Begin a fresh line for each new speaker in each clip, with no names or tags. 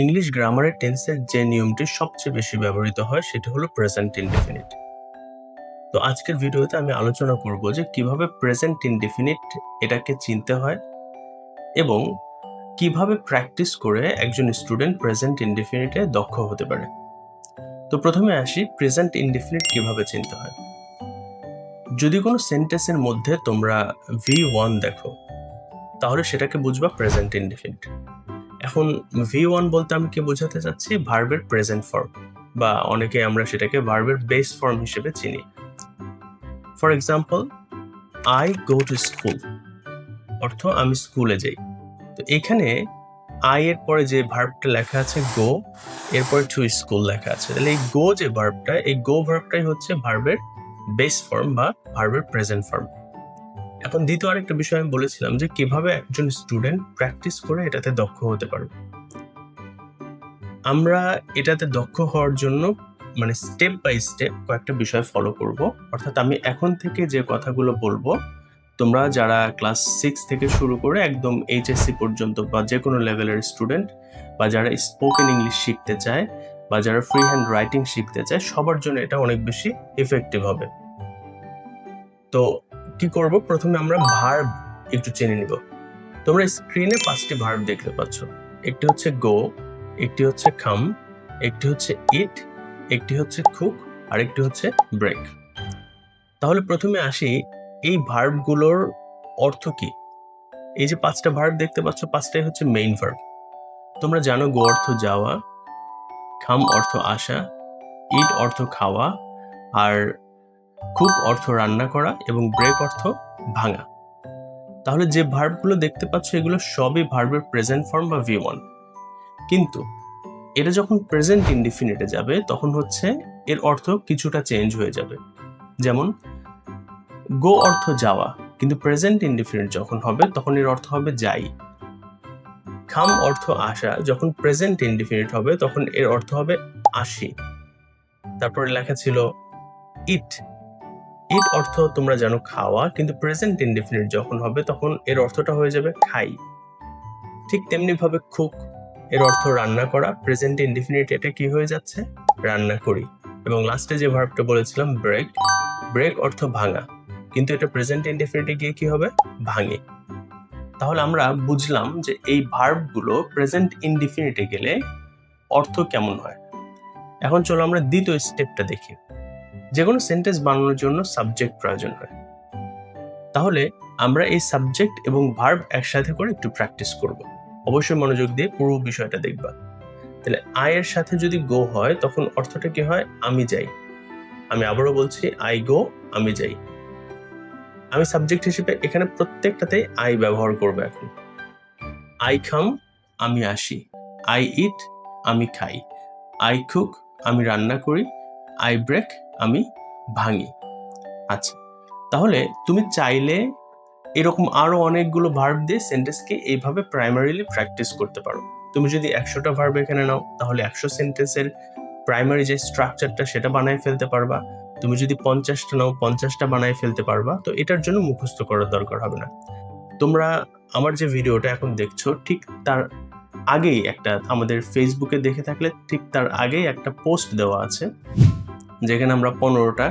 English গ্রামারের টেন্সের যে নিয়মটি সবচেয়ে বেশি ব্যবহৃত হয় সেটি হলো প্রেজেন্ট ইনডেফিনিট। তো আজকের ভিডিওতে আমি আলোচনা করব যে কিভাবে প্রেজেন্ট ইনডেফিনিট এটাকে চিনতে হয় এবং কিভাবে প্র্যাকটিস করে একজন স্টুডেন্ট প্রেজেন্ট ইনডেফিনিটে দক্ষ হতে পারে। তো প্রথমে আসি প্রেজেন্ট ইনডেফিনিট কিভাবে চিনতে হয়। যদি কোনো সেন্টেন্সের মধ্যে তোমরা V1 দেখো তাহলে সেটাকে বুঝবা প্রেজেন্ট ইনডেফিনিট। এখন V1 বলতে আমি কি বোঝাতে চাচ্ছি, ভার্বের প্রেজেন্ট ফর্ম, বা অনেকে আমরা সেটাকে ভার্বের বেস ফর্ম হিসেবে চিনি। For example, I go to school অর্থ আমি স্কুলে যাই। তো এখানে আই এর পরে যে ভার্বটা লেখা আছে গো, এরপরে টু স্কুল লেখা আছে, তাহলে এই গো যে ভার্বটা, এই গো ভার্বটাই হচ্ছে ভার্বের বেস ফর্ম বা ভার্বের প্রেজেন্ট ফর্ম। এখন দ্বিতীয় আরেকটা বিষয় আমি বলেছিলাম যে কিভাবে একজন স্টুডেন্ট প্র্যাকটিস করে এটাতে দক্ষ হতে পারবে। আমরা এটাতে দক্ষ হওয়ার জন্য স্টেপ বাই স্টেপ কয়েকটা বিষয় ফলো করব। অর্থাৎ আমি এখন থেকে যে কথাগুলো বলবো, তোমরা যারা ক্লাস 6 থেকে শুরু করে একদম এইচএসসি পর্যন্ত বা যে কোনো লেভেলের স্টুডেন্ট, বা যারা স্পোকেন ইংলিশ শিখতে চায়, বা যারা ফ্রি হ্যান্ড রাইটিং শিখতে চায়, সবার জন্য এটা অনেক বেশি ইফেক্টিভ হবে। তো কি করব, প্রথমে আমরা ভার্ব একটু জেনে নিব। তোমরা স্ক্রিনে 5টি ভার্ব দেখতে পাচ্ছ। একটি হচ্ছে গো, একটি হচ্ছে কাম, একটি হচ্ছে ইট, একটি হচ্ছে কুক, আর একটি হচ্ছে ব্রেক। তাহলে প্রথমে আসি এই ভার্বগুলোর অর্থ কি। এই যে 5টা ভার্ব দেখতে পাচ্ছ, 5টাই হচ্ছে মেইন ভার্ব। তোমরা জানো গো অর্থ যাওয়া, কাম অর্থ আসা, ইট অর্থ খাওয়া, আর কুক অর্থ রান্না করা, এবং ব্রেক অর্থ ভাঙা। তাহলে যে ভার্বগুলো দেখতে পাচ্ছ এগুলো সবই ভার্বের প্রেজেন্ট ফর্ম বা V1। কিন্তু এটা যখন প্রেজেন্ট ইনডিফিনিটে যাবে তখন হচ্ছে এর অর্থ কিছুটা চেঞ্জ হয়ে যাবে। যেমন গো অর্থ যাওয়া, কিন্তু প্রেজেন্ট ইনডিফিনিট যখন হবে তখন এর অর্থ হবে যাই। কাম অর্থ আসা, যখন প্রেজেন্ট ইনডিফিনিট হবে তখন এর অর্থ হবে আসি। তারপরে লেখা ছিল ইট, ইট অর্থ তোমরা জানো খাওয়া, কিন্তু প্রেজেন্ট ইনডিফিনিট যখন হবে তখন এর অর্থটা হয়ে যাবে খাই। ঠিক তেমনি ভাবে কুক, এর অর্থ রান্না করা, প্রেজেন্ট ইনডিফিনিট এটা কি হয়ে যাচ্ছে, রান্না করি। এবং লাস্টে যে ভার্বটা বলেছিলাম ব্রেক, ব্রেক অর্থ ভাঙা, কিন্তু এটা প্রেজেন্ট ইনডিফিনিটে গিয়ে কি হবে, ভাঙে। তাহলে আমরা বুঝলাম যে এই ভার্বগুলো প্রেজেন্ট ইনডিফিনিটে গেলে অর্থ কেমন হয়। এখন চলো আমরা দ্বিতীয় স্টেপটা দেখি। যে কোনো সেন্টেন্স বানানোর জন্য সাবজেক্ট প্রয়োজন হয়। তাহলে আমরা এই সাবজেক্ট এবং ভার্ব একসাথে করে একটু প্র্যাকটিস করব। অবশ্যই মনোযোগ দিয়ে পুরো বিষয়টা দেখবা। তাহলে আই এর সাথে যদি গো হয় তখন অর্থটা কি হয়, আমি যাই। আমি আবারও বলছি, আই গো, আমি যাই। আমি সাবজেক্ট হিসেবে এখানে প্রত্যেকটাতেই আই ব্যবহার করব। এখন আই কাম, আমি আসি। আই ইট, আমি খাই। আই কুক, আমি রান্না করি। আই ব্রেক, আমি ভাঙি। আচ্ছা, তাহলে তুমি চাইলে এরকম আরো অনেকগুলো ভার্ব দিয়ে সেন্টেন্সকে এইভাবে প্রাইমারিলি প্র্যাকটিস করতে পারো। তুমি যদি 100টা ভার্ব এখানে নাও তাহলে 100 সেন্টেন্সের প্রাইমারি যে স্ট্রাকচারটা সেটা বানায় ফেলতে পারবা। তুমি যদি 50টা নাও 50টা বানায় ফেলতে পারবা। তো এটার জন্য মুখস্থ করার দরকার হবে না। তোমরা আমার যে ভিডিওটা এখন দেখছো ঠিক তার আগেই একটা, আমাদের ফেসবুকে দেখে থাকলে ঠিক তার আগেই একটা পোস্ট দেওয়া আছে, যেখানে আমরা 15টা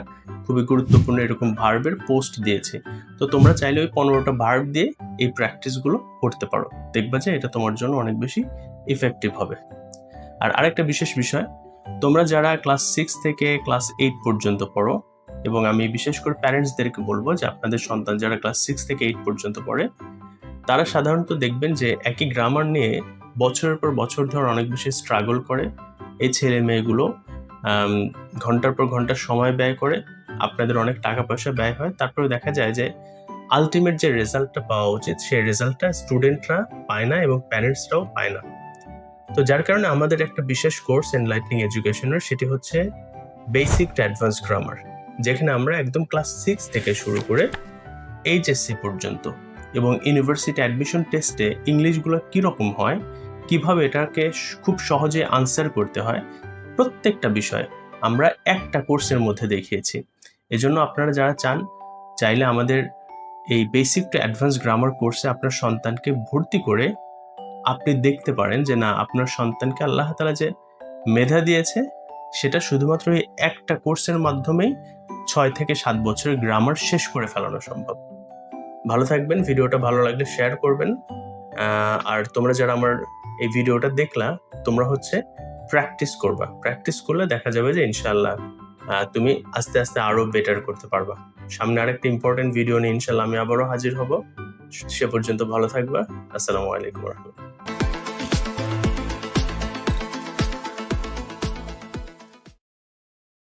খুবই গুরুত্বপূর্ণ এরকম ভার্বের পোস্ট দিয়েছি। তো তোমরা চাইলে ওই 15টা ভার্ব দিয়ে এই প্র্যাকটিসগুলো করতে পারো। দেখবা যে এটা তোমার জন্য অনেক বেশি ইফেক্টিভ হবে। আর আরেকটা বিশেষ বিষয়, তোমরা যারা ক্লাস 6 থেকে ক্লাস 8 পর্যন্ত পড়ো, এবং আমি বিশেষ করে প্যারেন্টসদেরকে বলবো যে আপনাদের সন্তান যারা ক্লাস 6 থেকে 8 পর্যন্ত পড়ে, তারা সাধারণত দেখবেন যে একই গ্রামার নিয়ে বছরের পর বছর ধরে অনেক বেশি স্ট্রাগল করে। এই ছেলে মেয়েগুলো ঘন্টার পর ঘন্টা সময় ব্যয় করে, আপনাদের অনেক টাকা পয়সা ব্যয় হয়, তারপরে দেখা যায় যে আলটিমেট যে রেজাল্টটা পাওয়া উচিত সেই রেজাল্টটা স্টুডেন্টরা পায় না এবং প্যারেন্টসরাও পায় না। তো যার কারণে আমাদের একটা বিশেষ কোর্স এনলাইটনিং এডুকেশনের, সেটি হচ্ছে বেসিক টু অ্যাডভান্স গ্রামার, যেখানে আমরা একদম ক্লাস 6 থেকে শুরু করে এইচএসসি পর্যন্ত এবং ইউনিভার্সিটি অ্যাডমিশন টেস্টে ইংলিশগুলো কীরকম হয়, কিভাবে এটাকে খুব সহজে আনসার করতে হয়, প্রত্যেকটা বিষয় আমরা একটা কোর্সের মধ্যে দেখিয়েছি। এজন্য আপনারা যারা চাইলে আমাদের এই বেসিক টু অ্যাডভান্স গ্রামার কোর্সে আপনার সন্তানকে ভর্তি করে আপনি দেখতে পারেন যে না আপনার সন্তানকে আল্লাহ তাআলা যে মেধা দিয়েছে সেটা শুধুমাত্র এই একটা কোর্সের মাধ্যমেই 6 থেকে 7 বছরের গ্রামার শেষ করে ফেলানো সম্ভব। ভালো থাকবেন, ভিডিওটা ভালো লাগলে শেয়ার করবেন। আর তোমরা যারা আমার এই ভিডিওটা দেখলা, তোমরা হচ্ছে প্র্যাকটিস করবা। প্র্যাকটিস করলে দেখা যাবে যে ইনশাআল্লাহ তুমি আস্তে, আস্তে আরো বেটার করতে পারবা। সামনে আরেকটা ইম্পর্টেন্ট ভিডিও নিয়ে ইনশাআল্লাহ আমি আবারও হাজির হব। সে পর্যন্ত ভালো থাকবা। আসসালামু আলাইকুম ওয়া রাহমাতুল্লাহ।